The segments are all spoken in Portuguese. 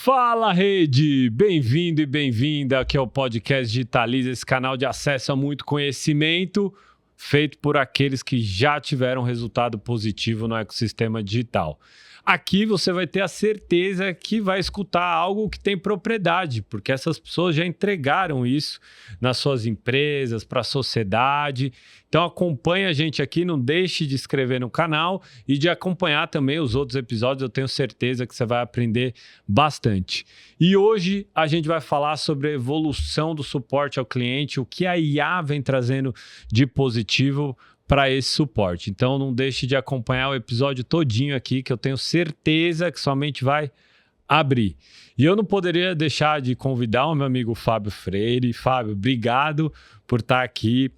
Fala, rede! Bem-vindo e bem-vinda aqui ao podcast Digitaliza, esse canal de acesso a muito conhecimento feito por aqueles que já tiveram resultado positivo no ecossistema digital. Aqui você vai ter a certeza que vai escutar algo que tem propriedade, porque essas pessoas já entregaram isso nas suas empresas, para a sociedade. Então acompanha a gente aqui, não deixe de inscrever no canal e de acompanhar também os outros episódios, eu tenho certeza que você vai aprender bastante. E hoje a gente vai falar sobre a evolução do suporte ao cliente, o que a IA vem trazendo de positivo para esse suporte. Então não deixe de acompanhar o episódio todinho aqui, que eu tenho certeza que sua mente vai abrir. E eu não poderia deixar de convidar o meu amigo Fábio Freire. Fábio, obrigado por estar aqui.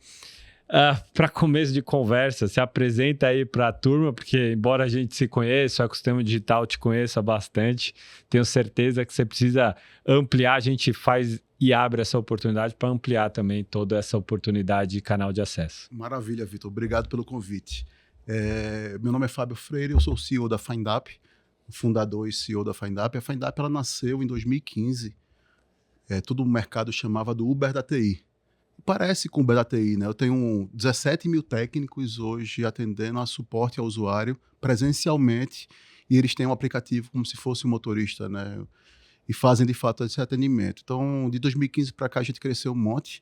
Para começo de conversa, se apresenta aí para a turma, porque embora a gente se conheça, o ecossistema digital te conheça bastante, tenho certeza que você precisa ampliar, a gente faz e abre essa oportunidade para ampliar também toda essa oportunidade de canal de acesso. Maravilha, Vitor. Obrigado pelo convite. Meu nome é Fábio Freire, eu sou o CEO da FindUp, fundador e CEO da FindUp. A FindUp ela nasceu em 2015. Todo o mercado chamava do Uber da TI. Parece com o Uber da TI, né? Eu tenho 17 mil técnicos hoje atendendo a suporte ao usuário presencialmente e eles têm um aplicativo como se fosse um motorista, né? E fazem, de fato, esse atendimento. Então, de 2015 para cá, a gente cresceu um monte.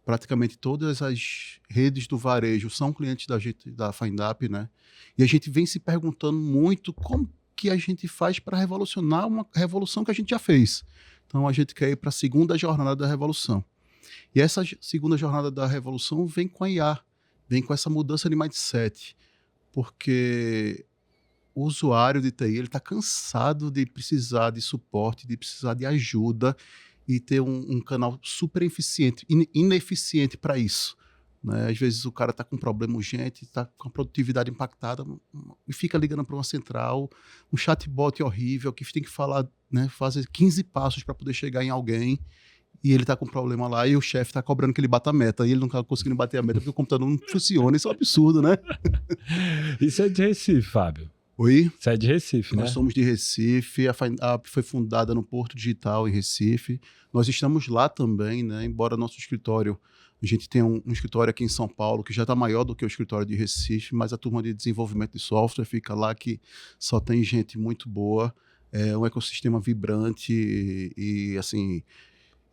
Praticamente todas as redes do varejo são clientes da gente, da FindUp, né? E a gente vem se perguntando muito como que a gente faz para revolucionar uma revolução que a gente já fez. Então, a gente quer ir para a segunda jornada da revolução. E essa segunda jornada da revolução vem com a IA, vem com essa mudança de mindset, porque o usuário de TI está cansado de precisar de suporte, de precisar de ajuda e ter um canal super eficiente, ineficiente para isso. Né? Às vezes o cara está com um problema urgente, está com a produtividade impactada e fica ligando para uma central, um chatbot horrível que tem que falar, né, fazer 15 passos para poder chegar em alguém. E ele está com um problema lá e o chefe está cobrando que ele bata a meta. E ele não está conseguindo bater a meta porque o computador não funciona. Isso é um absurdo, né? Isso é de Recife, Fábio. Oi? Isso é de Recife, né? Nós somos de Recife. A FindUp foi fundada no Porto Digital, em Recife. Nós estamos lá também, né? Embora nosso escritório... A gente tem um escritório aqui em São Paulo que já está maior do que o escritório de Recife, mas a turma de desenvolvimento de software fica lá que só tem gente muito boa. É um ecossistema vibrante e assim...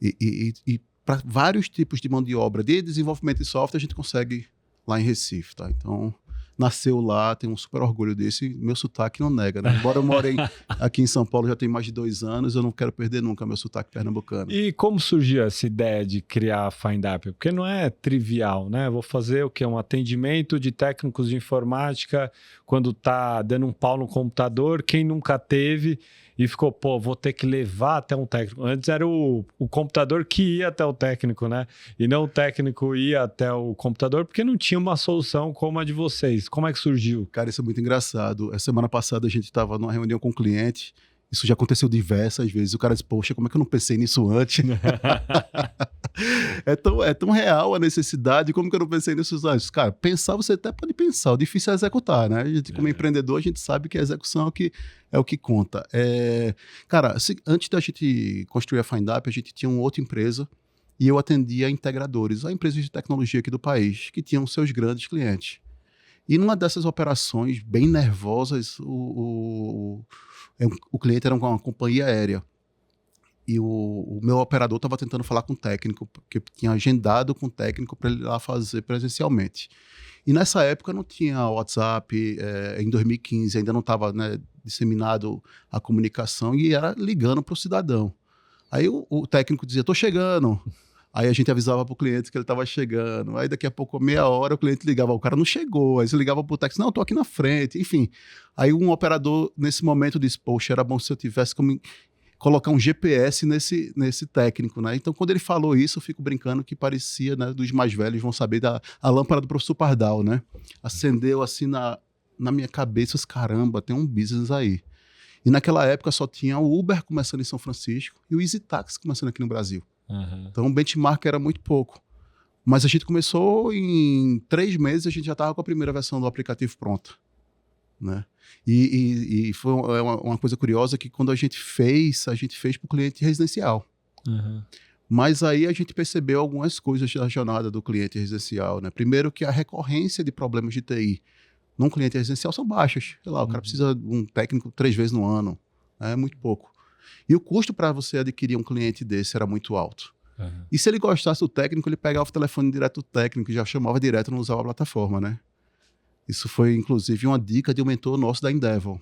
E para vários tipos de mão de obra de desenvolvimento de software, a gente consegue lá em Recife, tá? Então, nasceu lá, tenho um super orgulho desse, meu sotaque não nega, né? Embora eu more aqui em São Paulo já tem mais de 2 anos, eu não quero perder nunca meu sotaque pernambucano. E como surgiu essa ideia de criar a FindUp? Porque não é trivial, né? Vou fazer o quê? Um atendimento de técnicos de informática quando tá dando um pau no computador, quem nunca teve... E ficou, vou ter que levar até um técnico. Antes era o computador que ia até o técnico, né? E não o técnico ia até o computador, porque não tinha uma solução como a de vocês. Como é que surgiu? Cara, isso é muito engraçado. A semana passada a gente estava numa reunião com um cliente. Isso já aconteceu diversas vezes. O cara disse, poxa, como é que eu não pensei nisso antes? É tão real a necessidade, como que eu não pensei nisso antes? Cara, pensar você até pode pensar, o difícil é executar, né? A gente, como empreendedor, a gente sabe que a execução é o que conta. Cara, antes da gente construir a FindUp, a gente tinha uma outra empresa e eu atendia integradores, a empresas de tecnologia aqui do país, que tinham seus grandes clientes. E numa dessas operações bem nervosas, o cliente era uma companhia aérea. E o meu operador estava tentando falar com o técnico, porque tinha agendado com o técnico para ele ir lá fazer presencialmente. E nessa época não tinha WhatsApp, em 2015 ainda não estava, né, disseminado a comunicação e era ligando para o cidadão. Aí o técnico dizia, estou chegando. Aí a gente avisava para o cliente que ele estava chegando. Aí daqui a pouco, meia hora, o cliente ligava, o cara não chegou. Aí você ligava para o técnico, não, estou aqui na frente. Enfim, aí um operador nesse momento disse, poxa, era bom se eu tivesse como colocar um GPS nesse técnico, né? Então, quando ele falou isso, eu fico brincando que parecia, né, dos mais velhos vão saber a lâmpada do professor Pardal, né? Acendeu assim na minha cabeça, caramba, tem um business aí. E naquela época só tinha o Uber começando em São Francisco e o EasyTaxi começando aqui no Brasil. Uhum. Então, o benchmark era muito pouco. Mas a gente começou em 3 meses, a gente já estava com a primeira versão do aplicativo pronta, né? E foi uma coisa curiosa que quando a gente fez para o cliente residencial. Uhum. Mas aí a gente percebeu algumas coisas da jornada do cliente residencial, né? Primeiro que a recorrência de problemas de TI num cliente residencial são baixas. Sei lá, o cara precisa de um técnico 3 vezes no ano. É muito pouco. E o custo para você adquirir um cliente desse era muito alto. Uhum. E se ele gostasse do técnico, ele pegava o telefone direto do técnico e já chamava direto, não usava a plataforma, né? Isso foi, inclusive, uma dica de um mentor nosso da Endeavor.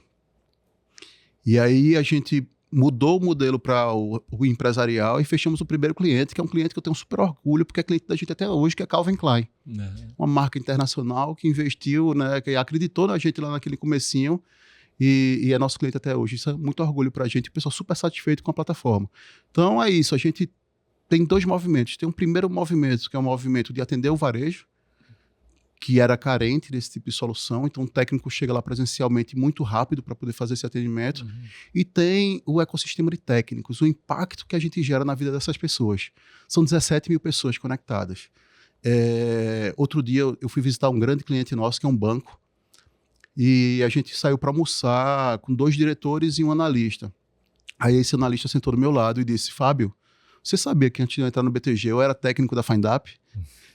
E aí a gente mudou o modelo para o empresarial e fechamos o primeiro cliente, que é um cliente que eu tenho super orgulho, porque é cliente da gente até hoje, que é a Calvin Klein. Uhum. Uma marca internacional que investiu, né, que acreditou na gente lá naquele comecinho e é nosso cliente até hoje. Isso é muito orgulho para a gente, o pessoal super satisfeito com a plataforma. Então é isso, a gente tem 2 movimentos. Tem um primeiro movimento, que é o movimento de atender o varejo, que era carente desse tipo de solução, então o técnico chega lá presencialmente muito rápido para poder fazer esse atendimento, e tem o ecossistema de técnicos, o impacto que a gente gera na vida dessas pessoas. São 17 mil pessoas conectadas. Outro dia eu fui visitar um grande cliente nosso, que é um banco, e a gente saiu para almoçar com 2 diretores e um analista. Aí esse analista sentou do meu lado e disse: Fábio, você sabia que antes de eu entrar no BTG eu era técnico da FindUp?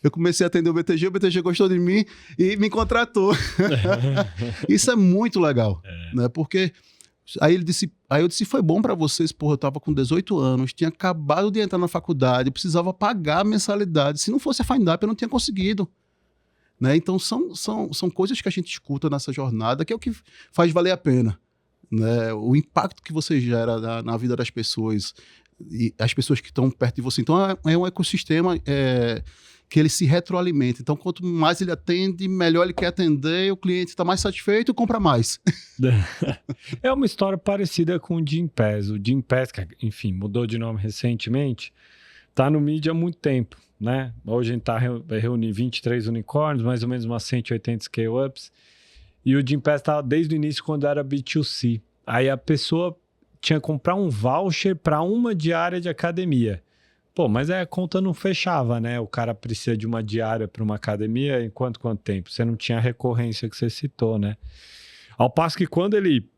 Eu comecei a atender o BTG gostou de mim e me contratou. Isso é muito legal, né? Porque aí eu disse, foi bom para vocês, porra, eu tava com 18 anos, tinha acabado de entrar na faculdade, eu precisava pagar a mensalidade. Se não fosse a FindUp, eu não tinha conseguido. Né? Então são coisas que a gente escuta nessa jornada, que é o que faz valer a pena. Né? O impacto que você gera na vida das pessoas e as pessoas que estão perto de você. Então é um ecossistema que ele se retroalimenta. Então, quanto mais ele atende, melhor ele quer atender, o cliente está mais satisfeito e compra mais. É uma história parecida com o Gympass. O Gympass, que, enfim, mudou de nome recentemente, está no mídia há muito tempo, né? Hoje a gente vai reunir 23 unicórnios, mais ou menos umas 180 scale-ups. E o Gympass estava desde o início, quando era B2C. Aí a pessoa tinha que comprar um voucher para uma diária de academia. Pô, mas a conta não fechava, né? O cara precisa de uma diária para uma academia em quanto tempo? Você não tinha a recorrência que você citou, né? Ao passo que quando ele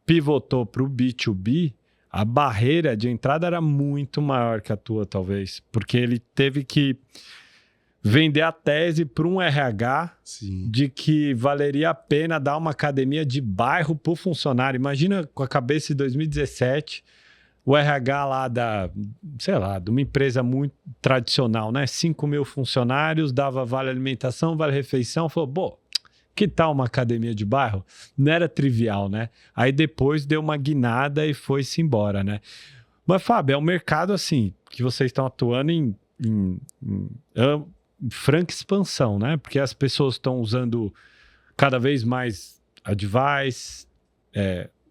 pivotou para o B2B, a barreira de entrada era muito maior que a tua, talvez. Porque ele teve que vender a tese para um RH Sim. de que valeria a pena dar uma academia de bairro para o funcionário. Imagina com a cabeça de 2017... o RH lá de uma empresa muito tradicional, né? 5 mil funcionários, dava vale alimentação, vale refeição. Falou, pô, que tal uma academia de bairro? Não era trivial, né? Aí depois deu uma guinada e foi-se embora, né? Mas, Fábio, é um mercado assim, que vocês estão atuando em franca expansão, né? Porque as pessoas estão usando cada vez mais a device,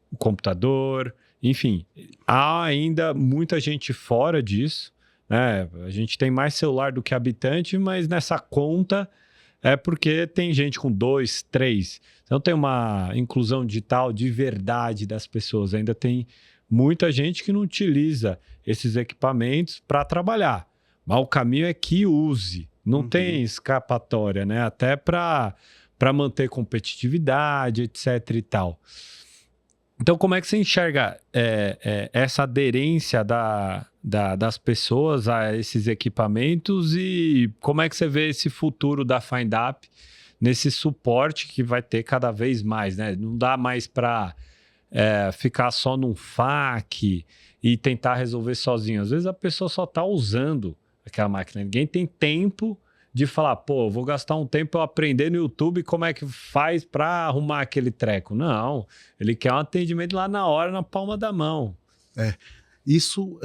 o computador... Enfim, há ainda muita gente fora disso, né? A gente tem mais celular do que habitante, mas nessa conta é porque tem gente com 2, 3. Então tem uma inclusão digital de verdade das pessoas. Ainda tem muita gente que não utiliza esses equipamentos para trabalhar. Mas o caminho é que use. Não tem escapatória, né? Até para manter competitividade, etc. e tal. Então, como é que você enxerga essa aderência das pessoas a esses equipamentos e como é que você vê esse futuro da FindUp nesse suporte que vai ter cada vez mais, né? Não dá mais para ficar só num FAQ e tentar resolver sozinho. Às vezes a pessoa só está usando aquela máquina. Ninguém tem tempo de falar, pô, vou gastar um tempo eu aprender no YouTube como é que faz para arrumar aquele treco. Não, ele quer um atendimento lá na hora, na palma da mão. Isso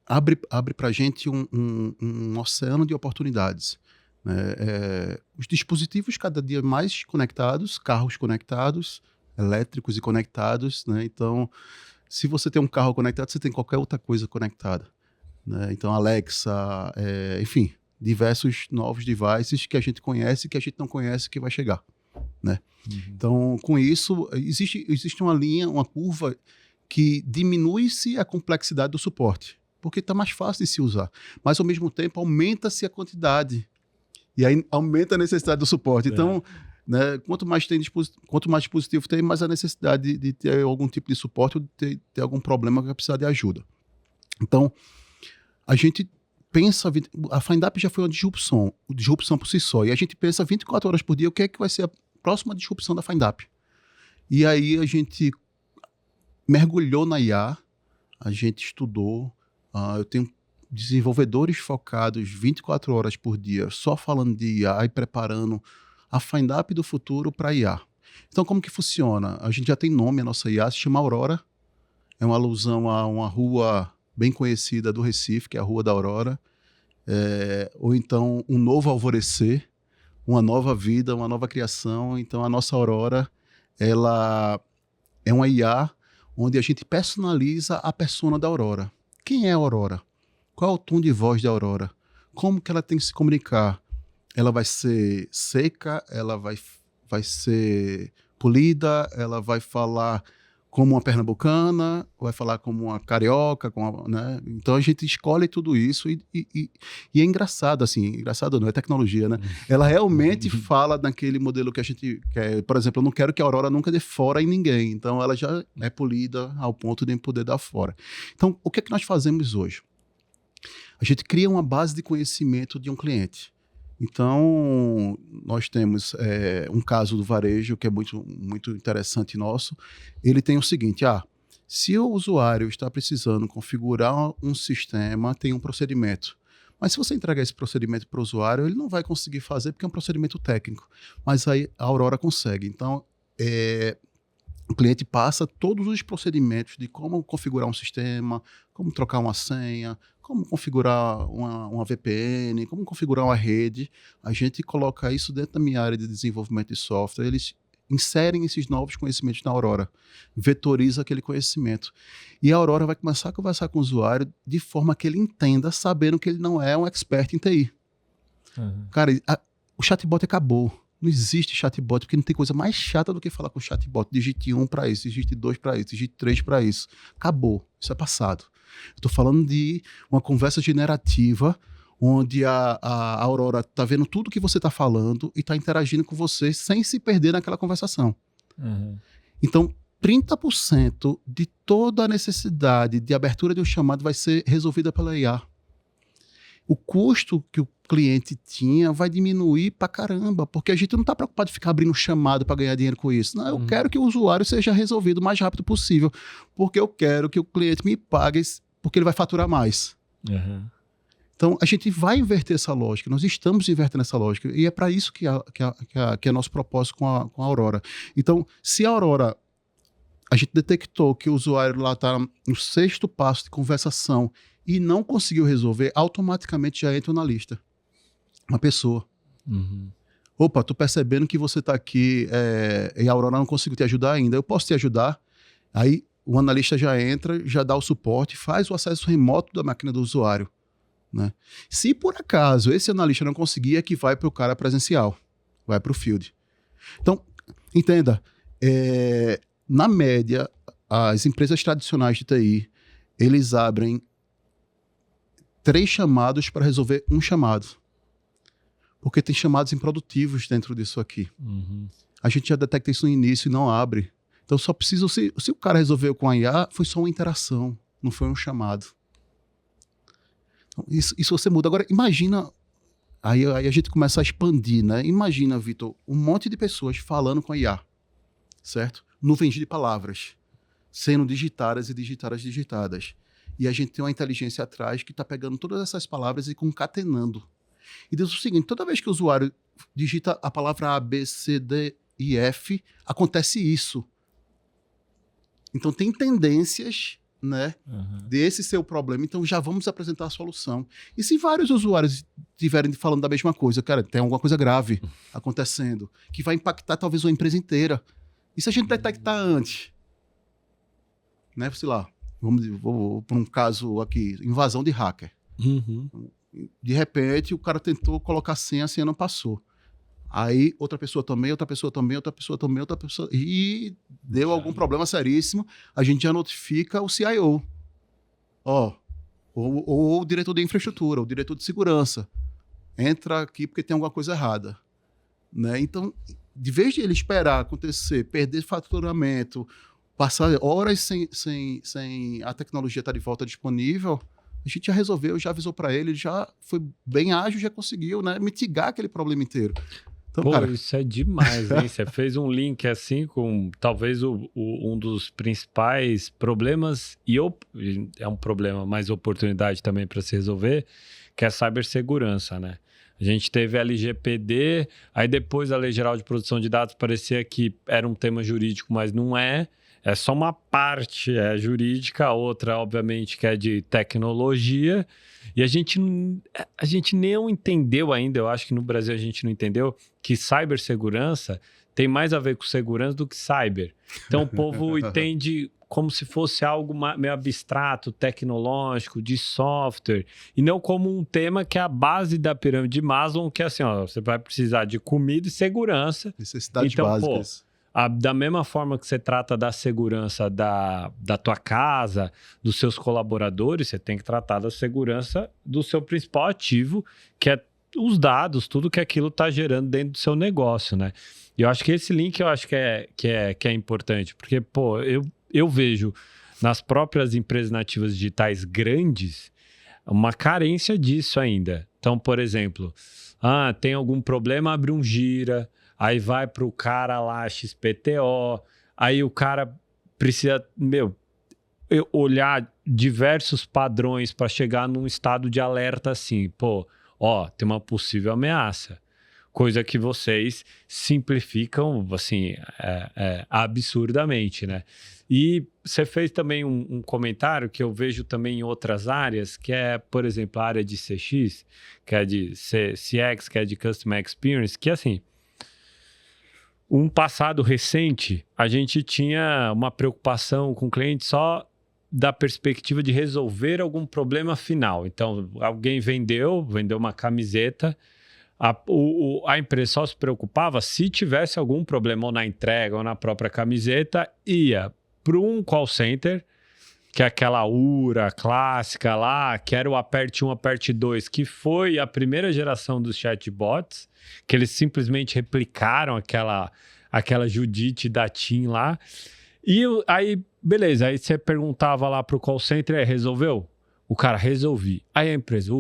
abre para a gente um oceano de oportunidades. Né? Os dispositivos cada dia mais conectados, carros conectados, elétricos e conectados. Né? Então, se você tem um carro conectado, você tem qualquer outra coisa conectada. Né? Então, Alexa, enfim... diversos novos devices que a gente conhece e que a gente não conhece que vai chegar, né? Então, com isso, existe uma linha, uma curva que diminui-se a complexidade do suporte, porque está mais fácil de se usar, mas ao mesmo tempo aumenta-se a quantidade e aí aumenta a necessidade do suporte. Então, né? Quanto mais dispositivo tem, mais a necessidade de ter algum tipo de suporte ou de ter algum problema que vai precisar de ajuda. Então, a gente pensa... A FindUp já foi uma disrupção por si só. E a gente pensa 24 horas por dia o que é que vai ser a próxima disrupção da FindUp. E aí a gente mergulhou na IA, a gente estudou. Eu tenho desenvolvedores focados 24 horas por dia só falando de IA e preparando a FindUp do futuro para IA. Então, como que funciona? A gente já tem nome, a nossa IA se chama Aurora. É uma alusão a uma rua bem conhecida do Recife, que é a Rua da Aurora. Ou então, um novo alvorecer, uma nova vida, uma nova criação. Então, a nossa Aurora, ela é uma IA onde a gente personaliza a persona da Aurora. Quem é a Aurora? Qual é o tom de voz da Aurora? Como que ela tem que se comunicar? Ela vai ser seca, ela vai ser polida, ela vai falar como uma pernambucana, vai falar como uma carioca, né? Então a gente escolhe tudo isso e é engraçado, assim, engraçado não, é tecnologia, né? Ela realmente fala naquele modelo que a gente quer. Por exemplo, eu não quero que a Aurora nunca dê fora em ninguém, então ela já é polida ao ponto de poder dar fora. Então, o que é que nós fazemos hoje? A gente cria uma base de conhecimento de um cliente. Então, nós temos um caso do varejo que é muito, muito interessante nosso. Ele tem o seguinte, se o usuário está precisando configurar um sistema, tem um procedimento. Mas se você entregar esse procedimento para o usuário, ele não vai conseguir fazer porque é um procedimento técnico. Mas aí a Aurora consegue. Então, o cliente passa todos os procedimentos de como configurar um sistema, como trocar uma senha, como configurar uma VPN, como configurar uma rede. A gente coloca isso dentro da minha área de desenvolvimento de software. Eles inserem esses novos conhecimentos na Aurora, vetoriza aquele conhecimento. E a Aurora vai começar a conversar com o usuário de forma que ele entenda, sabendo que ele não é um expert em TI. Uhum. Cara, o chatbot acabou. Não existe chatbot, porque não tem coisa mais chata do que falar com o chatbot. Digite 1 para isso, digite 2 para isso, digite 3 para isso. Acabou. Isso é passado. Estou falando de uma conversa generativa onde a Aurora está vendo tudo que você está falando e está interagindo com você sem se perder naquela conversação. Uhum. Então, 30% de toda a necessidade de abertura de um chamado vai ser resolvida pela IA. O custo que o cliente tinha vai diminuir pra caramba, porque a gente não está preocupado em ficar abrindo chamado para ganhar dinheiro com isso. Não, eu quero que o usuário seja resolvido o mais rápido possível, porque eu quero que o cliente me pague, porque ele vai faturar mais. Uhum. Então, a gente vai inverter essa lógica, nós estamos invertendo essa lógica, e é para isso que é nosso propósito com a Aurora. Então, se a Aurora, a gente detectou que o usuário lá está no 6º passo de conversação e não conseguiu resolver, automaticamente já entra na lista uma pessoa. Uhum. Opa, tô percebendo que você está aqui e a Aurora não conseguiu te ajudar ainda, eu posso te ajudar? Aí o analista já entra, já dá o suporte, faz o acesso remoto da máquina do usuário. Né? Se por acaso esse analista não conseguir, é que vai para o cara presencial, vai para o field. Então, entenda, na média, as empresas tradicionais de TI, eles abrem 3 chamados para resolver um chamado. Porque tem chamados improdutivos dentro disso aqui. Uhum. A gente já detecta isso no início e não abre. Então só precisa... Se o cara resolveu com a IA, foi só uma interação, não foi um chamado. Então, isso você muda. Agora, imagina... Aí a gente começa a expandir, né? Imagina, Vitor, um monte de pessoas falando com a IA, certo? Nuvens de palavras, sendo digitadas e digitadas. E a gente tem uma inteligência atrás que está pegando todas essas palavras e concatenando. E diz o seguinte, toda vez que o usuário digita a palavra A, B, C, D e F, acontece isso. Então tem tendências, né, desse seu problema, então já vamos apresentar a solução. E se vários usuários estiverem falando da mesma coisa, cara, tem alguma coisa grave acontecendo, que vai impactar talvez uma empresa inteira. E se a gente detectar antes? Né, sei lá, vou para um caso aqui, invasão de hacker. Uhum. De repente, o cara tentou colocar senha, a senha não passou. Aí, outra pessoa também, e deu algum problema seríssimo, a gente já notifica o CIO. Ou o diretor de infraestrutura, o diretor de segurança. Entra aqui porque tem alguma coisa errada. Né? Então, de vez de ele esperar acontecer, perder faturamento, passar horas sem a tecnologia estar de volta disponível, a gente já resolveu, já avisou para ele já foi bem ágil, já conseguiu, né, mitigar aquele problema inteiro. Então, Pô, cara, isso é demais, hein? Você fez um link assim com talvez um dos principais problemas, e é um problema, mas oportunidade também para se resolver, que é a cibersegurança, né? A gente teve a LGPD, aí depois a Lei Geral de Proteção de Dados parecia que era um tema jurídico, mas não é. É só uma parte jurídica, a outra, obviamente, que é de tecnologia. E a gente não entendeu ainda, eu acho que no Brasil a gente não entendeu, que cibersegurança tem mais a ver com segurança do que cyber. Então o povo entende como se fosse algo meio abstrato, tecnológico, de software, e não como um tema que é a base da pirâmide de Maslow, que é assim, ó, você vai precisar de comida e segurança. necessidades Então, básicas. Da mesma forma que você trata da segurança da tua casa, dos seus colaboradores, você tem que tratar da segurança do seu principal ativo, que é os dados, tudo que aquilo está gerando dentro do seu negócio, né? E eu acho que esse link que é importante, porque, pô, eu vejo nas próprias empresas nativas digitais grandes uma carência disso ainda. Então, por exemplo, tem algum problema, abre um Gira, aí vai para o cara lá, XPTO, aí o cara precisa, olhar diversos padrões para chegar num estado de alerta assim, pô, tem uma possível ameaça. Coisa que vocês simplificam, assim, absurdamente, né? E você fez também um comentário que eu vejo também em outras áreas, que é, por exemplo, a área de CX, que é de CX, que é de Customer Experience, que, assim, um passado recente, a gente tinha uma preocupação com o cliente só da perspectiva de resolver algum problema final. Então, alguém vendeu uma camiseta, a empresa só se preocupava se tivesse algum problema ou na entrega ou na própria camiseta, ia para um call center, que é aquela URA clássica lá, que era o aperte 1, aperte 2, que foi a primeira geração dos chatbots, que eles simplesmente replicaram aquela Judite da TIM lá. E aí, beleza, aí você perguntava lá pro call center, resolveu? O cara, resolvi. Aí a empresa,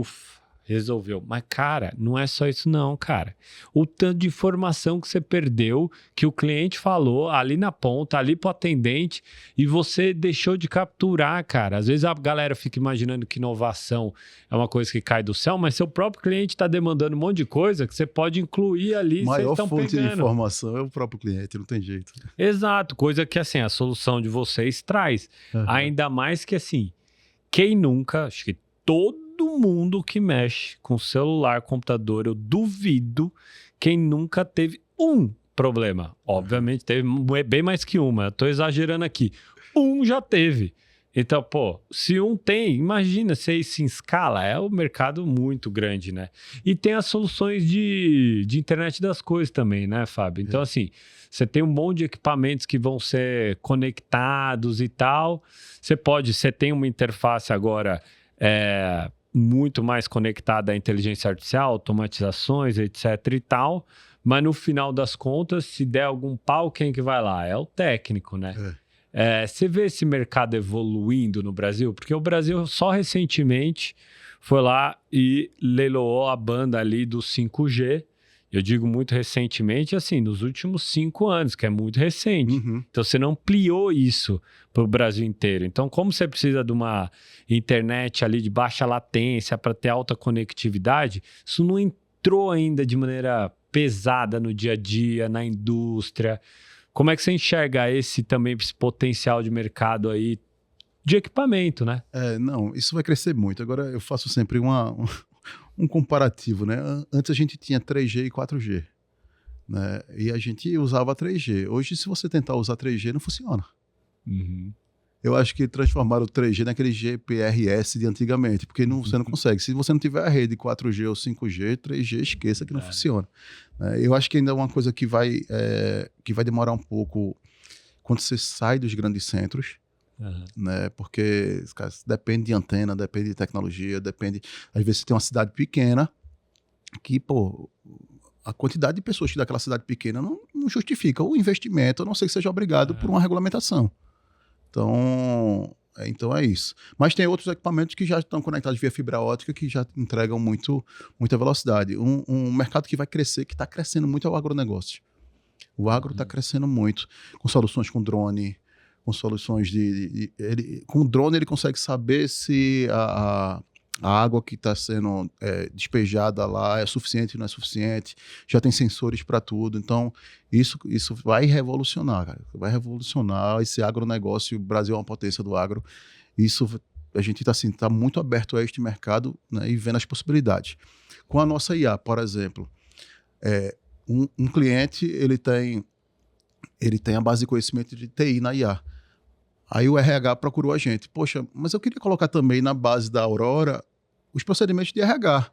resolveu. Mas, cara, não é só isso não, cara. O tanto de informação que você perdeu, que o cliente falou ali na ponta, ali pro atendente, e você deixou de capturar, cara. Às vezes a galera fica imaginando que inovação é uma coisa que cai do céu, mas seu próprio cliente está demandando um monte de coisa que você pode incluir ali. Maior fonte de informação é o próprio cliente, não tem jeito. Exato, coisa que, assim, a solução de vocês traz. Uhum. Ainda mais que, assim, quem nunca, acho que todo mundo que mexe com celular, computador, eu duvido quem nunca teve um problema. Obviamente teve bem mais que uma, eu tô exagerando aqui. Um já teve. Então, pô, se um tem, imagina se isso em escala, é um mercado muito grande, né? E tem as soluções de internet das coisas também, né, Fábio? Então, assim, você tem um monte de equipamentos que vão ser conectados e tal. Você tem uma interface agora muito mais conectada à inteligência artificial, automatizações, etc e tal, mas no final das contas, se der algum pau, quem que vai lá? É o técnico, né? Você vê esse mercado evoluindo no Brasil? Porque o Brasil só recentemente foi lá e leiloou a banda ali do 5G. Eu digo muito recentemente, assim, nos últimos 5 anos, que é muito recente. Uhum. Então, você não ampliou isso para o Brasil inteiro. Então, como você precisa de uma internet ali de baixa latência para ter alta conectividade, isso não entrou ainda de maneira pesada no dia a dia, na indústria. Como é que você enxerga esse potencial de mercado aí de equipamento, né? Não, isso vai crescer muito. Agora, eu faço sempre um comparativo, né? Antes a gente tinha 3G e 4G, né? E a gente usava 3G. Hoje, se você tentar usar 3G, não funciona. Uhum. Eu acho que transformaram o 3G naquele GPRS de antigamente, porque você não consegue. Se você não tiver a rede 4G ou 5G, 3G, esqueça que não funciona. Eu acho que ainda é uma coisa que vai demorar um pouco quando você sai dos grandes centros. Uhum. Né? Porque depende de antena, depende de tecnologia, depende. Às vezes você tem uma cidade pequena que, pô, a quantidade de pessoas que daquela cidade pequena não justifica o investimento, a não ser que seja obrigado por uma regulamentação. Então é isso. Mas tem outros equipamentos que já estão conectados via fibra ótica, que já entregam muita velocidade. Um mercado que vai crescer, que está crescendo muito, é o agronegócio. O agro está crescendo muito, com soluções com drone, com soluções com drone ele consegue saber se a água que está sendo despejada lá é suficiente ou não é suficiente, já tem sensores para tudo. Então, isso vai revolucionar, cara. Vai revolucionar esse agronegócio. O Brasil é uma potência do agro. A gente está assim, tá muito aberto a este mercado, né, e vendo as possibilidades. Com a nossa IA, por exemplo, um cliente ele tem a base de conhecimento de TI na IA. Aí o RH procurou a gente. Poxa, mas eu queria colocar também na base da Aurora os procedimentos de RH.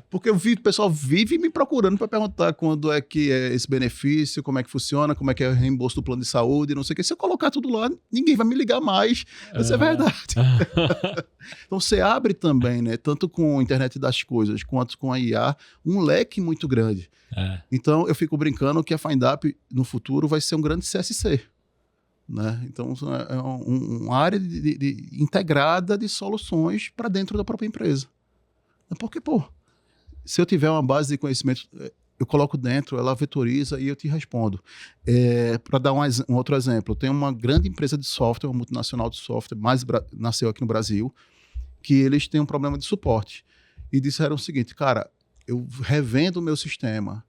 Porque o pessoal vive me procurando para perguntar quando é que é esse benefício, como é que funciona, como é que é o reembolso do plano de saúde, não sei o que. Se eu colocar tudo lá, ninguém vai me ligar mais. Isso é verdade. Então você abre também, né, tanto com a internet das coisas quanto com a IA, um leque muito grande. Então eu fico brincando que a FindUp no futuro vai ser um grande CSC. Né? Então é uma área integrada de soluções para dentro da própria empresa. Porque, se eu tiver uma base de conhecimento, eu coloco dentro, ela vetoriza e eu te respondo. Para dar um outro exemplo, tem uma grande empresa de software, uma multinacional de software, nasceu aqui no Brasil, que eles têm um problema de suporte. E disseram o seguinte, cara, eu revendo o meu sistema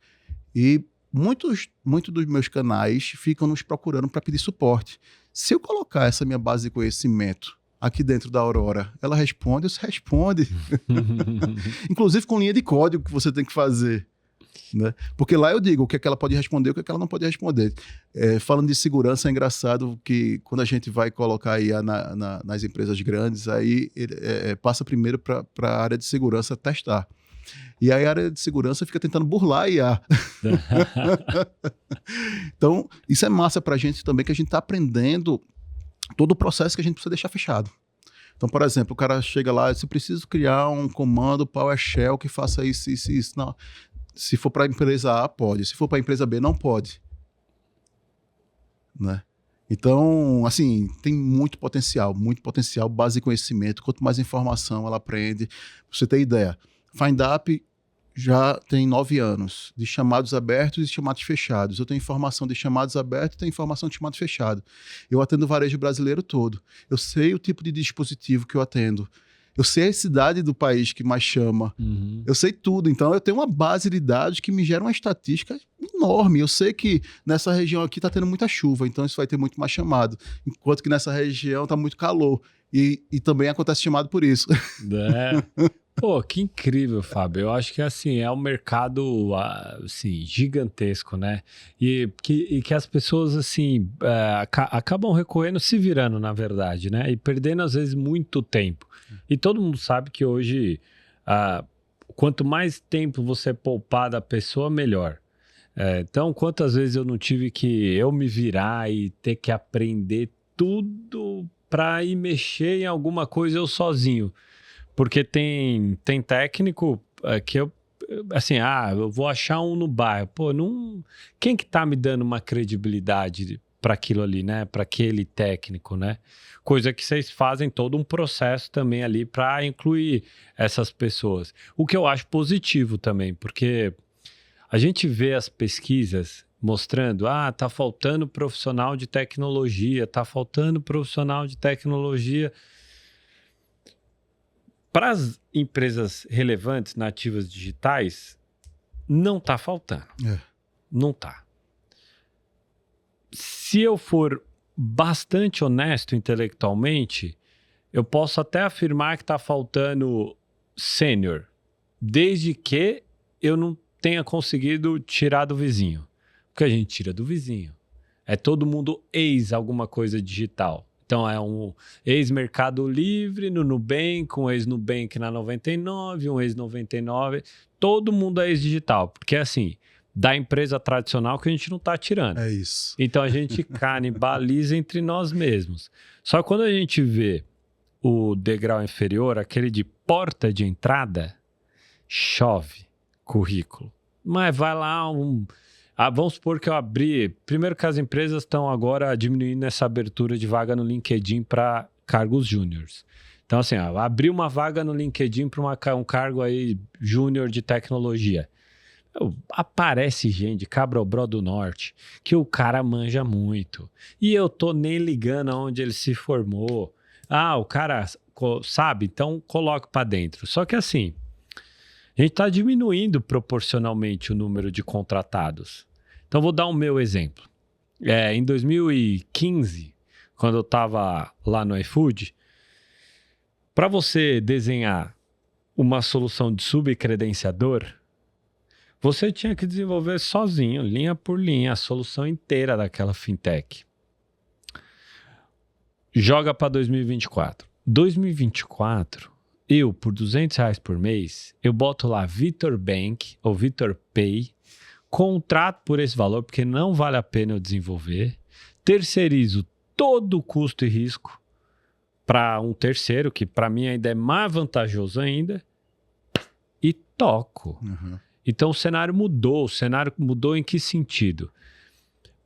e muitos dos meus canais ficam nos procurando para pedir suporte. Se eu colocar essa minha base de conhecimento aqui dentro da Aurora, ela responde, você responde. Inclusive com linha de código que você tem que fazer. Né? Porque lá eu digo o que é que ela pode responder e o que é que ela não pode responder. Falando de segurança, é engraçado que quando a gente vai colocar IA nas empresas grandes, aí passa primeiro para a área de segurança testar. E aí a área de segurança fica tentando burlar a IA. Então, isso é massa pra gente também, que a gente tá aprendendo todo o processo que a gente precisa deixar fechado. Então, por exemplo, o cara chega lá e diz, preciso criar um comando PowerShell que faça isso, isso, isso. Não. Se for para a empresa A, pode. Se for para a empresa B, não pode. Né? Então, assim, tem muito potencial, base de conhecimento. Quanto mais informação ela aprende, pra você ter ideia. FindUp já tem 9 anos de chamados abertos e chamados fechados. Eu tenho informação de chamados abertos e tenho informação de chamado fechado. Eu atendo o varejo brasileiro todo. Eu sei o tipo de dispositivo que eu atendo. Eu sei a cidade do país que mais chama. Eu sei tudo. Então, eu tenho uma base de dados que me gera uma estatística enorme. Eu sei que nessa região aqui está tendo muita chuva, então isso vai ter muito mais chamado. Enquanto que nessa região está muito calor. E também acontece chamado por isso. Pô, que incrível, Fábio. Eu acho que assim, é um mercado assim, gigantesco, né? E que as pessoas assim, acabam recorrendo, se virando, na verdade, né? E perdendo, às vezes, muito tempo. E todo mundo sabe que hoje, quanto mais tempo você poupar da pessoa, melhor. Então, quantas vezes eu não tive que eu me virar e ter que aprender tudo para ir mexer em alguma coisa eu sozinho? Porque tem técnico que eu vou achar um no bairro. Pô, quem que tá me dando uma credibilidade para aquilo ali, né? Para aquele técnico, né? Coisa que vocês fazem todo um processo também ali para incluir essas pessoas. O que eu acho positivo também, porque a gente vê as pesquisas mostrando, tá faltando profissional de tecnologia, tá faltando profissional de tecnologia. Para as empresas relevantes nativas digitais, não está faltando. Não está. Se eu for bastante honesto intelectualmente, eu posso até afirmar que está faltando sênior, desde que eu não tenha conseguido tirar do vizinho. Porque a gente tira do vizinho. É todo mundo alguma coisa digital. Então, é um ex-Mercado Livre no Nubank, um ex-Nubank na 99, um ex-99. Todo mundo é ex-digital. Porque, assim, da empresa tradicional que a gente não está tirando. É isso. Então, a gente canibaliza entre nós mesmos. Só que quando a gente vê o degrau inferior, aquele de porta de entrada, chove. currículo. Mas vai lá vamos supor que eu abri... Primeiro que as empresas estão agora diminuindo essa abertura de vaga no LinkedIn para cargos júniores. Então, assim, abri uma vaga no LinkedIn para um cargo aí júnior de tecnologia. Aparece gente de Cabra-Bró do Norte que o cara manja muito. E eu tô nem ligando aonde ele se formou. O cara sabe, então coloco para dentro. Só que assim, a gente está diminuindo proporcionalmente o número de contratados. Então vou dar o meu exemplo. Em 2015, quando eu estava lá no iFood, para você desenhar uma solução de subcredenciador, você tinha que desenvolver sozinho, linha por linha, a solução inteira daquela fintech. Joga para 2024. 2024, eu, por R$200 por mês, eu boto lá Vitor Bank ou Vitor Pay, contrato por esse valor, porque não vale a pena eu desenvolver, terceirizo todo o custo e risco para um terceiro, que para mim ainda é mais vantajoso ainda, e toco. Uhum. Então o cenário mudou. O cenário mudou em que sentido?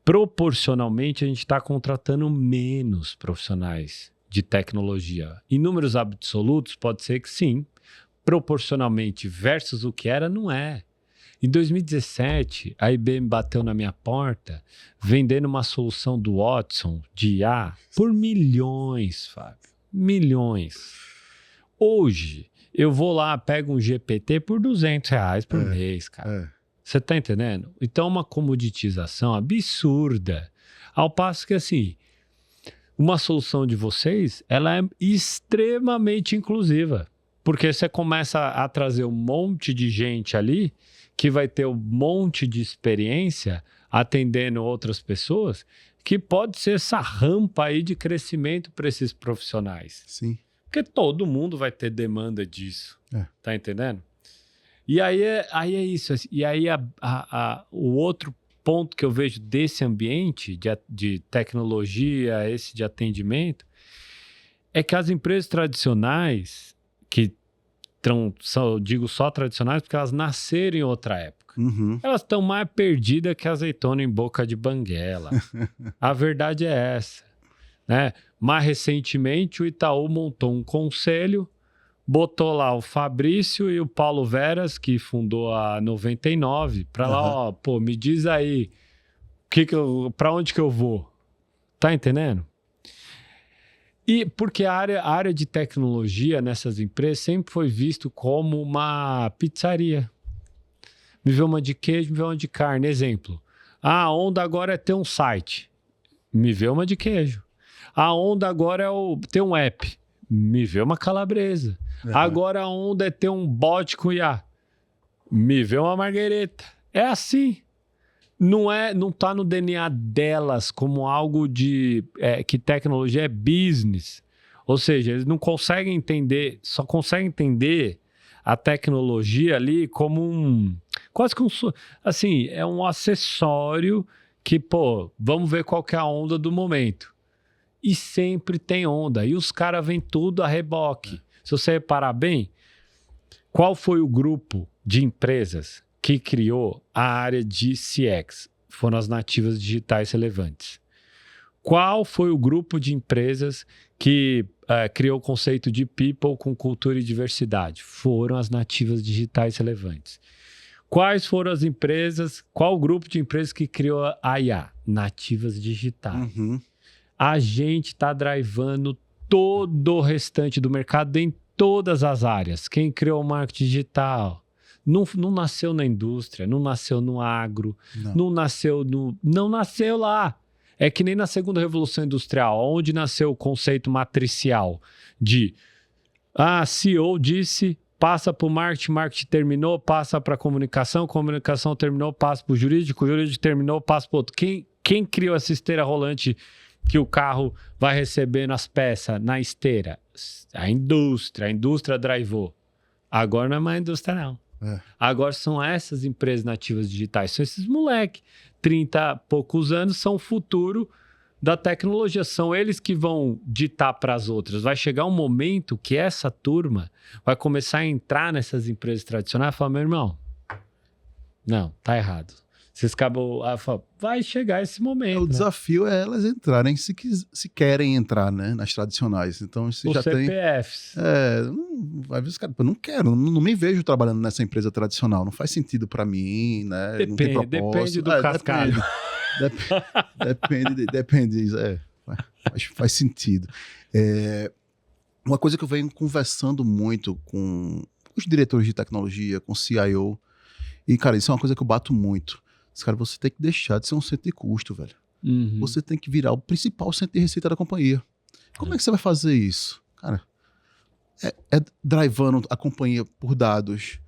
Proporcionalmente, a gente está contratando menos profissionais de tecnologia. Em números absolutos, pode ser que sim. Proporcionalmente versus o que era, não é. Em 2017, a IBM bateu na minha porta vendendo uma solução do Watson de IA por milhões, Fábio. Milhões. Hoje, eu vou lá, pego um GPT por R$200 por mês, cara. Você tá entendendo? Então, uma comoditização absurda. Ao passo que, assim, uma solução de vocês, ela é extremamente inclusiva. Porque você começa a trazer um monte de gente ali que vai ter um monte de experiência atendendo outras pessoas, que pode ser essa rampa aí de crescimento para esses profissionais. Sim. Porque todo mundo vai ter demanda disso. Tá entendendo? E aí é isso. E aí o outro ponto que eu vejo desse ambiente de tecnologia, esse de atendimento, é que as empresas tradicionais, eu digo só tradicionais porque elas nasceram em outra época. Uhum. Elas estão mais perdidas que azeitona em boca de banguela. A verdade é essa. Né? Mais recentemente, o Itaú montou um conselho, botou lá o Fabrício e o Paulo Veras, que fundou a 99, para lá, me diz aí, para onde que eu vou? Tá entendendo? E porque a área de tecnologia nessas empresas sempre foi visto como uma pizzaria. Me vê uma de queijo, me vê uma de carne. Exemplo, a onda agora é ter um site. Me vê uma de queijo. A onda agora é ter um app. Me vê uma calabresa. Agora a onda é ter um bot com IA. Me vê uma marguerita. É assim. Não tá no DNA delas como algo que tecnologia é business. Ou seja, eles não conseguem entender, só conseguem entender a tecnologia ali como quase que assim, é um acessório que, vamos ver qual que é a onda do momento. E sempre tem onda. E os caras vêm tudo a reboque. Se você reparar bem, qual foi o grupo de empresas que criou a área de CX? Foram as nativas digitais relevantes. Qual foi o grupo de empresas que criou o conceito de people com cultura e diversidade? Foram as nativas digitais relevantes. Quais foram as empresas, qual o grupo de empresas que criou a IA? Nativas digitais. Uhum. A gente está drivando todo o restante do mercado em todas as áreas. Quem criou o marketing digital? Não nasceu na indústria, não nasceu no agro, não nasceu lá. É que nem na segunda revolução industrial, onde nasceu o conceito matricial de CEO disse, passa para o marketing terminou, passa para a comunicação terminou, passa para o jurídico terminou, passa para o outro. Quem criou essa esteira rolante que o carro vai recebendo as peças na esteira? A indústria drivou. Agora não é mais a indústria, não. Agora são essas empresas nativas digitais, são esses moleques, 30 e poucos anos, são o futuro da tecnologia, são eles que vão ditar para as outras. Vai chegar um momento que essa turma vai começar a entrar nessas empresas tradicionais e falar, meu irmão, Não, tá errado. Vocês acabam... vai chegar esse momento, O desafio é elas entrarem, se querem entrar, né, nas tradicionais. Então, se os já CPFs. Às vezes, cara, eu não quero, não me vejo trabalhando nessa empresa tradicional. Não faz sentido para mim, né? Não tem Depende propósito. do cascalho. Depende, faz sentido. Uma coisa que eu venho conversando muito com os diretores de tecnologia, com o CIO, e, cara, isso é uma coisa que eu bato muito. Cara, você tem que deixar de ser um centro de custo, velho. Uhum. Você tem que virar o principal centro de receita da companhia. Como é que você vai fazer isso? Cara, é drivando a companhia por dados,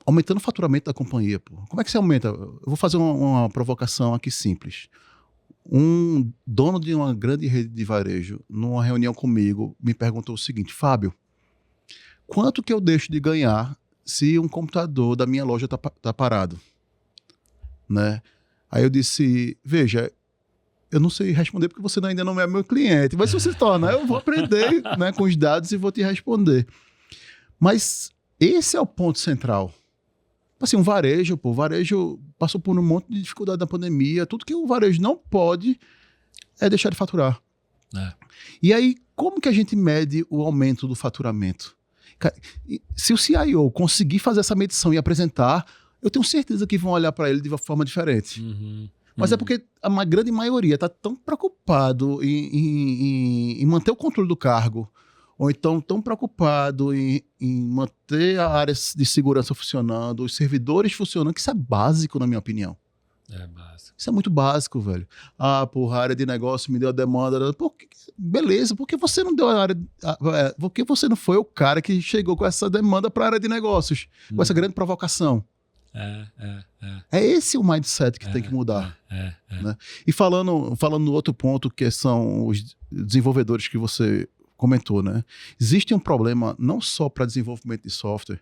aumentando o faturamento da companhia. Pô. Como é que você aumenta? Eu vou fazer uma provocação aqui simples. Um dono de uma grande rede de varejo, numa reunião comigo, me perguntou o seguinte: Fábio, quanto que eu deixo de ganhar se um computador da minha loja tá parado? Né? Aí eu disse, veja, eu não sei responder porque você ainda não é meu cliente, mas se você se torna, eu vou aprender, né, com os dados e vou te responder. Mas esse é o ponto central. Assim, o varejo passou por um monte de dificuldade na pandemia, tudo que o varejo não pode é deixar de faturar. E aí, como que a gente mede o aumento do faturamento? Se o CIO conseguir fazer essa medição e apresentar, eu tenho certeza que vão olhar para ele de uma forma diferente. Mas é porque a grande maioria está tão preocupado em manter o controle do cargo, ou então tão preocupado em manter a área de segurança funcionando, os servidores funcionando, que isso é básico, na minha opinião. É básico. Isso é muito básico, velho. Porra, a área de negócio me deu a demanda. Beleza, por que você não deu a área... Por que você não foi o cara que chegou com essa demanda para a área de negócios? Com essa grande provocação? É esse o mindset que tem que mudar. Né? E falando no outro ponto, que são os desenvolvedores que você comentou, né? Existe um problema não só para desenvolvimento de software,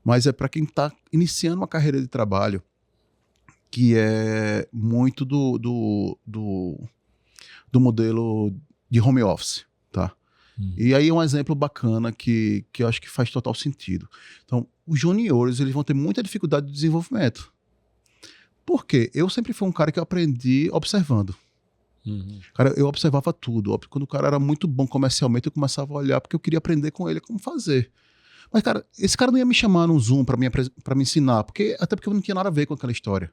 mas é para quem está iniciando uma carreira de trabalho, que é muito do modelo de home office, tá? E aí é um exemplo bacana que eu acho que faz total sentido. Então, os juniores, eles vão ter muita dificuldade de desenvolvimento. Por quê? Eu sempre fui um cara que eu aprendi observando. Cara, eu observava tudo. Quando o cara era muito bom comercialmente, eu começava a olhar porque eu queria aprender com ele como fazer. Mas, cara, esse cara não ia me chamar num Zoom pra me ensinar, até porque eu não tinha nada a ver com aquela história.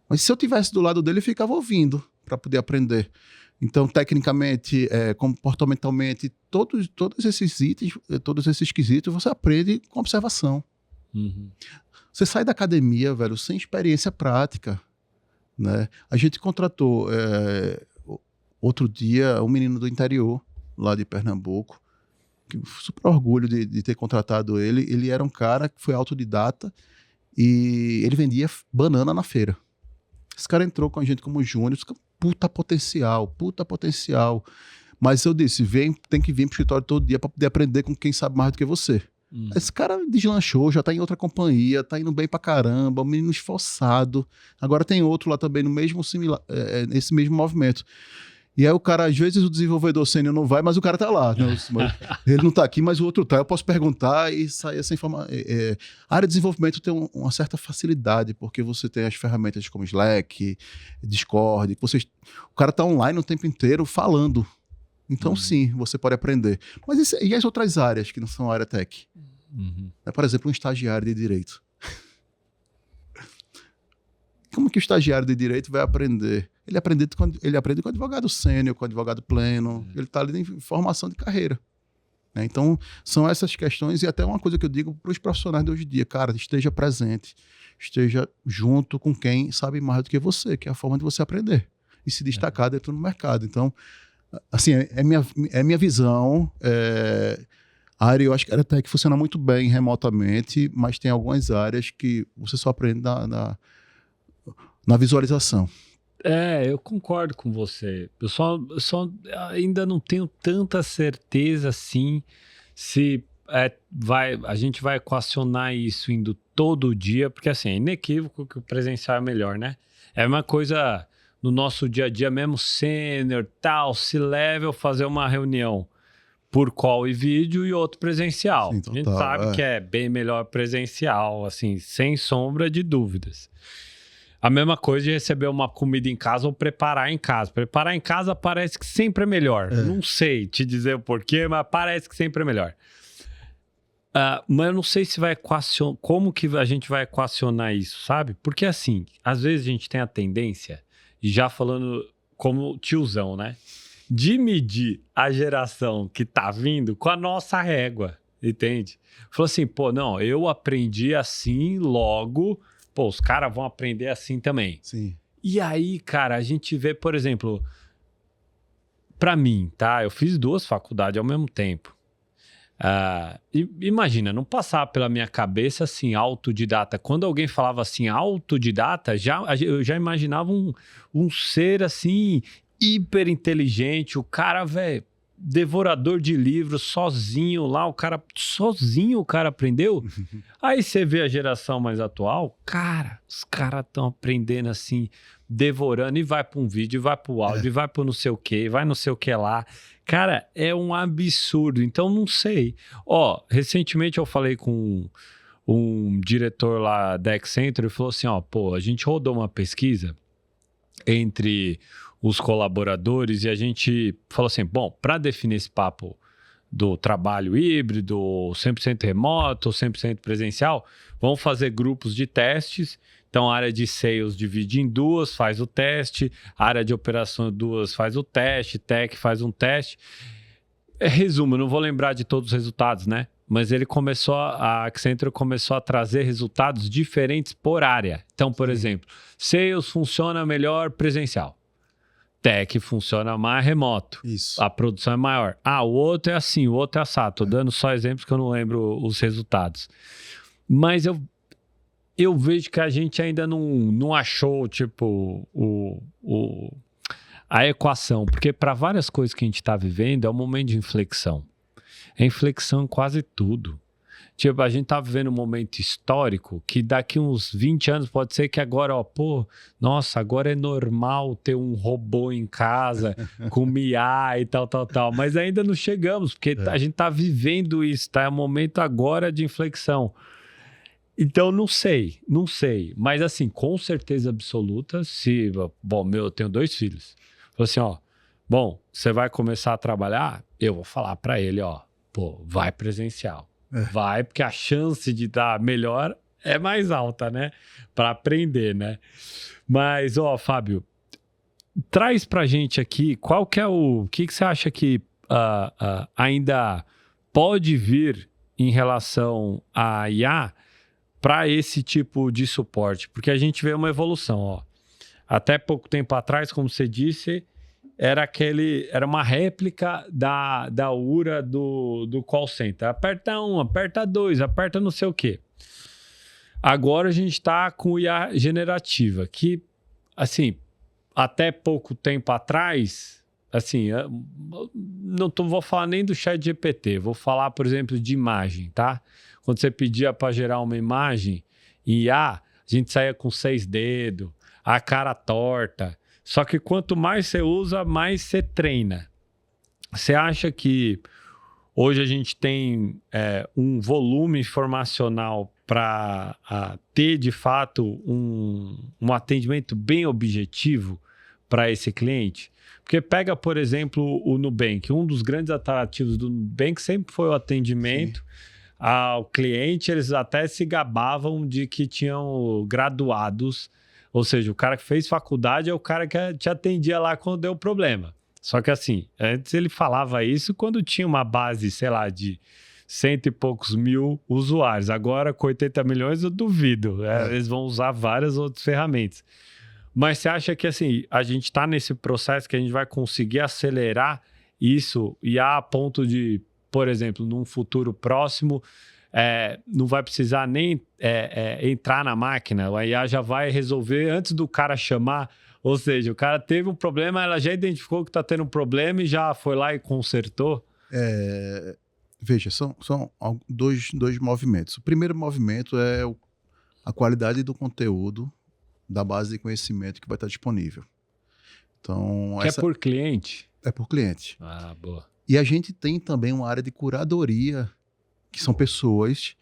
Mas se eu tivesse do lado dele, eu ficava ouvindo para poder aprender. Então, tecnicamente, comportamentalmente, todos esses itens, todos esses quesitos, você aprende com observação. Você sai da academia, velho, sem experiência prática. Né? A gente contratou outro dia um menino do interior, lá de Pernambuco, que super orgulho de ter contratado ele. Ele era um cara que foi autodidata e ele vendia banana na feira. Esse cara entrou com a gente como júnior, puta potencial. Mas eu disse, tem que vir pro escritório todo dia para poder aprender com quem sabe mais do que você. Esse cara deslanchou, já tá em outra companhia, tá indo bem pra caramba, um menino esforçado. Agora tem outro lá também no mesmo nesse mesmo movimento. E aí o cara, às vezes o desenvolvedor sênior não vai, mas o cara tá lá. Né? Ele não tá aqui, mas o outro tá. Eu posso perguntar e sair essa informação. A área de desenvolvimento tem uma certa facilidade, porque você tem as ferramentas como Slack, Discord, o cara tá online o tempo inteiro falando. Então, sim, você pode aprender. Mas e as outras áreas que não são área tech? Por exemplo, um estagiário de direito. Como que o estagiário de direito vai aprender? Ele aprende com advogado sênior, com advogado pleno. Ele está ali em formação de carreira. Então, são essas questões e até uma coisa que eu digo para os profissionais de hoje em dia. Cara, esteja presente. Esteja junto com quem sabe mais do que você, que é a forma de você aprender e se destacar dentro do mercado. Então, assim, é minha visão. A área, eu acho que a área tech funciona muito bem remotamente, mas tem algumas áreas que você só aprende na visualização. Eu concordo com você. Eu só ainda não tenho tanta certeza assim se a gente vai equacionar isso indo todo dia, porque assim, é inequívoco que o presencial é melhor, né? É uma coisa no nosso dia a dia mesmo, sênior, tal, C-level, fazer uma reunião por call e vídeo e outro presencial. Sim, A gente total, sabe que é bem melhor presencial, assim, sem sombra de dúvidas. A mesma coisa de receber uma comida em casa ou preparar em casa. Preparar em casa parece que sempre é melhor. Não sei te dizer o porquê, mas parece que sempre é melhor. Mas eu não sei se vai equacionar, como que a gente vai equacionar isso, sabe? Porque assim, às vezes a gente tem a tendência, já falando como tiozão, né? De medir a geração que tá vindo com a nossa régua, entende? Falou assim, pô, não, eu aprendi assim logo, pô, os caras vão aprender assim também. Sim. E aí, cara, a gente vê, por exemplo, pra mim, tá? Eu fiz 2 faculdades ao mesmo tempo. Imagina, não passava pela minha cabeça assim, autodidata. Quando alguém falava assim, autodidata, eu já imaginava um ser assim, hiper inteligente, o cara, velho, devorador de livros, sozinho lá, sozinho o cara aprendeu. Aí você vê a geração mais atual, cara, os caras estão aprendendo assim, devorando, e vai para um vídeo, e vai para o áudio, e vai para não sei o que, vai não sei o que lá. Cara, é um absurdo. Então, não sei. Ó, recentemente eu falei com um diretor lá da Accenture e falou assim, ó, pô, a gente rodou uma pesquisa entre os colaboradores e a gente falou assim, bom, para definir esse papo do trabalho híbrido, 100% remoto, 100% presencial, vamos fazer grupos de testes. Então, a área de sales divide em 2, faz o teste. A área de operação 2 faz o teste. Tech faz um teste. Resumo, não vou lembrar de todos os resultados, né? Mas a Accenture começou a trazer resultados diferentes por área. Então, por exemplo, sales funciona melhor presencial. Tech funciona mais remoto. Isso. A produção é maior. O outro é assim, o outro é assado. Estou dando só exemplos que eu não lembro os resultados. Mas eu vejo que a gente ainda não achou, tipo, a equação. Porque para várias coisas que a gente está vivendo, é um momento de inflexão. É inflexão em quase tudo. Tipo, a gente tá vivendo um momento histórico que daqui uns 20 anos pode ser que agora, ó, pô, nossa, agora é normal ter um robô em casa com IA e tal. Mas ainda não chegamos, porque a gente tá vivendo isso, tá? É um momento agora de inflexão. Então, não sei. Mas assim, com certeza absoluta, bom, eu tenho 2 filhos. Falei assim, ó, bom, você vai começar a trabalhar? Eu vou falar pra ele, ó, pô, vai presencial. Vai, porque a chance de dar melhor é mais alta, né? Para aprender, né? Mas, ó, Fábio, traz pra gente aqui qual que é o que você acha que ainda pode vir em relação à IA para esse tipo de suporte, porque a gente vê uma evolução, ó. Até pouco tempo atrás, como você disse, era uma réplica da URA do call center. Aperta 1, aperta 2, aperta não sei o quê. Agora a gente está com IA generativa, que, assim, até pouco tempo atrás, assim, não vou falar nem do chat GPT, vou falar, por exemplo, de imagem, tá? Quando você pedia para gerar uma imagem em IA, a gente saía com 6 dedos, a cara torta. Só que quanto mais você usa, mais você treina. Você acha que hoje a gente tem um volume informacional para ter, de fato, um atendimento bem objetivo para esse cliente? Porque pega, por exemplo, o Nubank. Um dos grandes atrativos do Nubank sempre foi o atendimento ao cliente. Eles até se gabavam de que tinham graduados. Ou seja, o cara que fez faculdade é o cara que te atendia lá quando deu problema. Só que assim, antes ele falava isso quando tinha uma base, sei lá, de 100 e poucos mil usuários. Agora, com 80 milhões, eu duvido. Eles vão usar várias outras ferramentas. Mas você acha que assim, a gente está nesse processo que a gente vai conseguir acelerar isso e a ponto de, por exemplo, num futuro próximo, não vai precisar nem entrar na máquina, a IA já vai resolver antes do cara chamar, ou seja, o cara teve um problema, ela já identificou que está tendo um problema e já foi lá e consertou? Veja, são dois movimentos. O primeiro movimento é a qualidade do conteúdo da base de conhecimento que vai estar disponível. Então, é por cliente? É por cliente. Boa. E a gente tem também uma área de curadoria, que são pessoas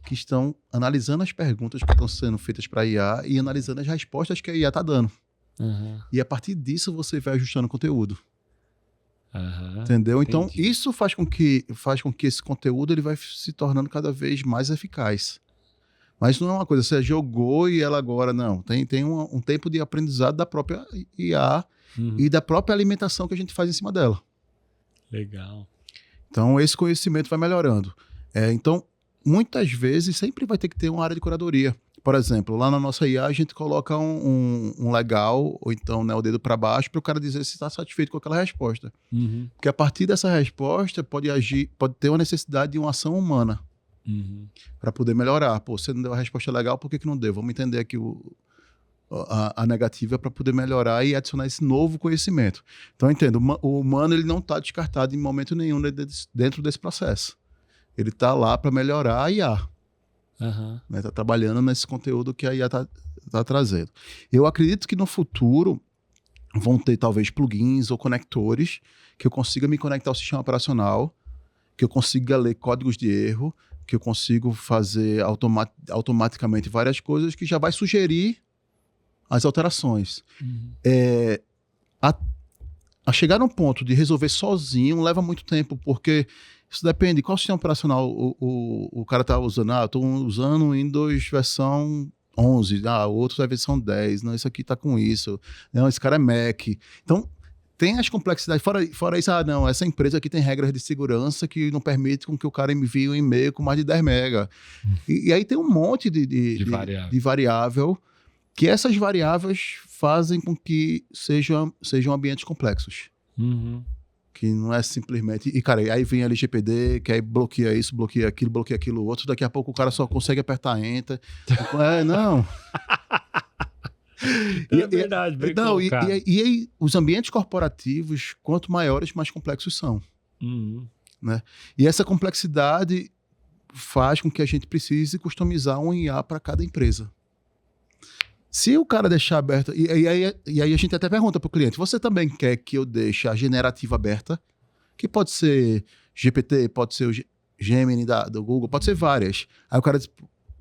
que estão analisando as perguntas que estão sendo feitas para a IA e analisando as respostas que a IA está dando. Uhum. E a partir disso você vai ajustando o conteúdo. Uhum. Entendeu? Então, Entendi. isso faz com que esse conteúdo ele vai se tornando cada vez mais eficaz. Mas não é uma coisa, você jogou e ela agora não. Tem um tempo de aprendizado da própria IA e da própria alimentação que a gente faz em cima dela. Legal. Então, esse conhecimento vai melhorando. Então, muitas vezes, sempre vai ter que ter uma área de curadoria. Por exemplo, lá na nossa IA, a gente coloca um legal, ou então, né, o dedo para baixo, para o cara dizer se está satisfeito com aquela resposta. Uhum. Porque a partir dessa resposta, pode ter uma necessidade de uma ação humana para poder melhorar. Pô, você não deu a resposta legal, por que não deu? Vamos entender aqui a negativa para poder melhorar e adicionar esse novo conhecimento. Então, eu entendo, o humano ele não está descartado em momento nenhum dentro desse processo. Ele está lá para melhorar a IA. Né? Tá trabalhando nesse conteúdo que a IA tá trazendo. Eu acredito que no futuro vão ter talvez plugins ou conectores que eu consiga me conectar ao sistema operacional, que eu consiga ler códigos de erro, que eu consigo fazer automaticamente várias coisas que já vai sugerir as alterações. A chegar num ponto de resolver sozinho leva muito tempo, porque isso depende. Qual sistema operacional o cara está usando? Estou usando o Windows versão 11. O outro é versão 10. Não, esse aqui está com isso. Não, esse cara é Mac. Então, tem as complexidades. Fora isso, não, essa empresa aqui tem regras de segurança que não permite com que o cara envie um e-mail com mais de 10 mega. E aí tem um monte de variável, que essas variáveis fazem com que sejam ambientes complexos. Que não é simplesmente... E, cara, aí vem LGPD, que aí bloqueia isso, bloqueia aquilo outro. Daqui a pouco o cara só consegue apertar Enter. Não. É verdade, bem colocado. E aí, os ambientes corporativos, quanto maiores, mais complexos são. Né? E essa complexidade faz com que a gente precise customizar um IA para cada empresa. Se o cara deixar aberta... E aí a gente até pergunta para o cliente, você também quer que eu deixe a generativa aberta? Que pode ser GPT, pode ser o Gemini do Google, pode ser várias. Aí o cara diz,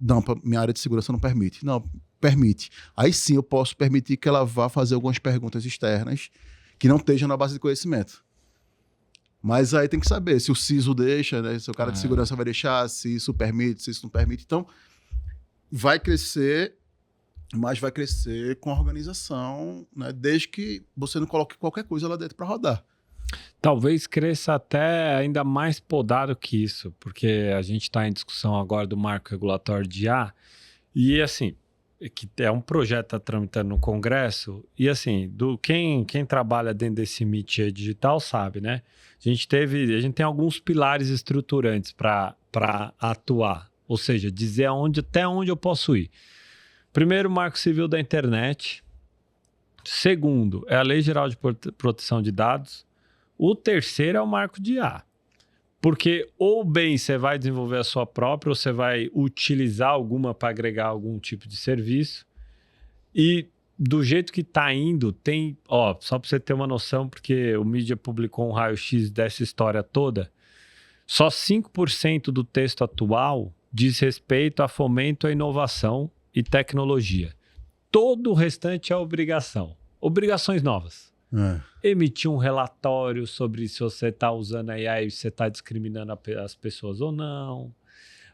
não, minha área de segurança não permite. Não, permite. Aí sim eu posso permitir que ela vá fazer algumas perguntas externas que não estejam na base de conhecimento. Mas aí tem que saber se o CISO deixa, né? Se o cara de segurança vai deixar, se isso permite, se isso não permite. Então, vai crescer... mas vai crescer com a organização, né? Desde que você não coloque qualquer coisa lá dentro para rodar. Talvez cresça até ainda mais podado que isso, porque a gente está em discussão agora do marco regulatório de IA, e assim, que é um projeto que está tramitando no Congresso, e assim, quem trabalha dentro desse métier digital sabe, né? A gente tem alguns pilares estruturantes para atuar, ou seja, dizer até onde eu posso ir. Primeiro, o Marco Civil da Internet. Segundo, é a Lei Geral de Proteção de Dados. O terceiro é o Marco de IA. Porque ou bem você vai desenvolver a sua própria, ou você vai utilizar alguma para agregar algum tipo de serviço. E do jeito que está indo, tem... só para você ter uma noção, porque o Mídia publicou um raio-x dessa história toda, só 5% do texto atual diz respeito a fomento à inovação e tecnologia. Todo o restante é obrigação. Obrigações novas. Emitir um relatório sobre se você está usando a IA e você está discriminando as pessoas ou não.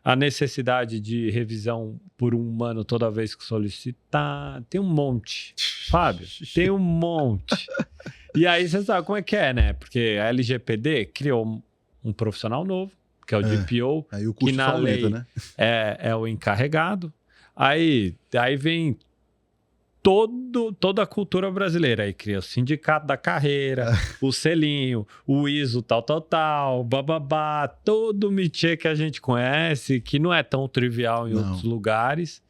A necessidade de revisão por um humano toda vez que solicitar. Tem um monte. Fábio, tem um monte. E aí você sabe como é que é, né? Porque a LGPD criou um profissional novo, que é o DPO, aí o custo que na aumenta, lei né? é o encarregado. Aí vem toda a cultura brasileira. Aí cria o sindicato da carreira, o selinho, o ISO tal, bababá, todo o métier que a gente conhece, que não é tão trivial em outros lugares,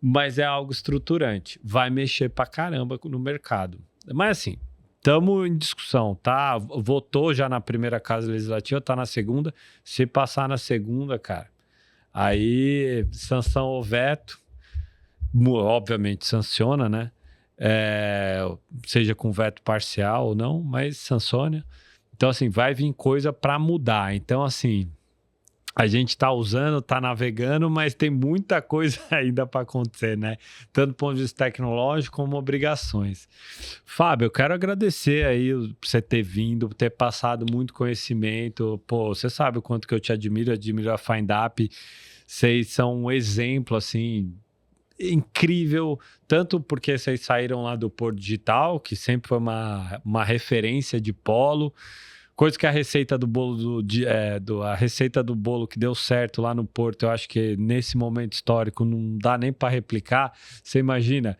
mas é algo estruturante. Vai mexer pra caramba no mercado. Mas assim, estamos em discussão, tá? Votou já na primeira casa legislativa, tá na segunda. Se passar na segunda, cara, aí sanção ou veto, obviamente sanciona, né? Seja com veto parcial ou não, mas sanciona. Então, assim, vai vir coisa para mudar. Então, assim, a gente está usando, está navegando, mas tem muita coisa ainda para acontecer, né? Tanto do ponto de vista tecnológico como obrigações. Fábio, eu quero agradecer aí por você ter vindo, ter passado muito conhecimento. Pô, você sabe o quanto que eu te admiro a FindUp. Vocês são um exemplo, assim, incrível, tanto porque vocês saíram lá do Porto Digital, que sempre foi uma referência de polo, coisa que a receita do bolo a receita do bolo que deu certo lá no Porto, eu acho que nesse momento histórico não dá nem para replicar. Você imagina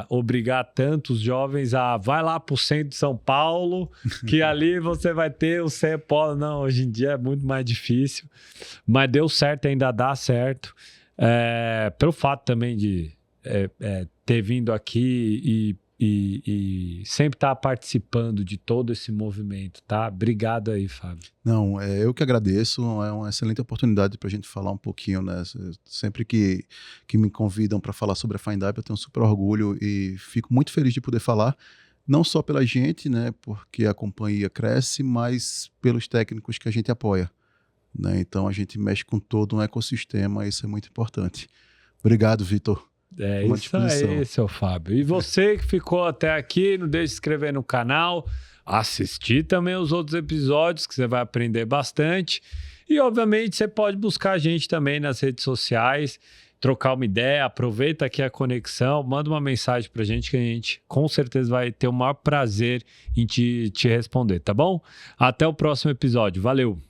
obrigar tantos jovens a vai lá para o centro de São Paulo, que ali você vai ter o CEPOL. Não, hoje em dia é muito mais difícil, mas deu certo, ainda dá certo. Pelo fato também de ter vindo aqui e sempre estar participando de todo esse movimento, tá? Obrigado aí, Fábio. Não, eu que agradeço, é uma excelente oportunidade para a gente falar um pouquinho, né? Sempre que me convidam para falar sobre a FindUp, eu tenho super orgulho e fico muito feliz de poder falar, não só pela gente, né? Porque a companhia cresce, mas pelos técnicos que a gente apoia, né? Então a gente mexe com todo um ecossistema, isso é muito importante. Obrigado, Vitor. É isso aí, seu Fábio. E você que ficou até aqui, não deixe de se inscrever no canal, assistir também os outros episódios, que você vai aprender bastante. E, obviamente, você pode buscar a gente também nas redes sociais, trocar uma ideia, aproveita aqui a conexão, manda uma mensagem pra gente que a gente com certeza vai ter o maior prazer em te responder, tá bom? Até o próximo episódio. Valeu!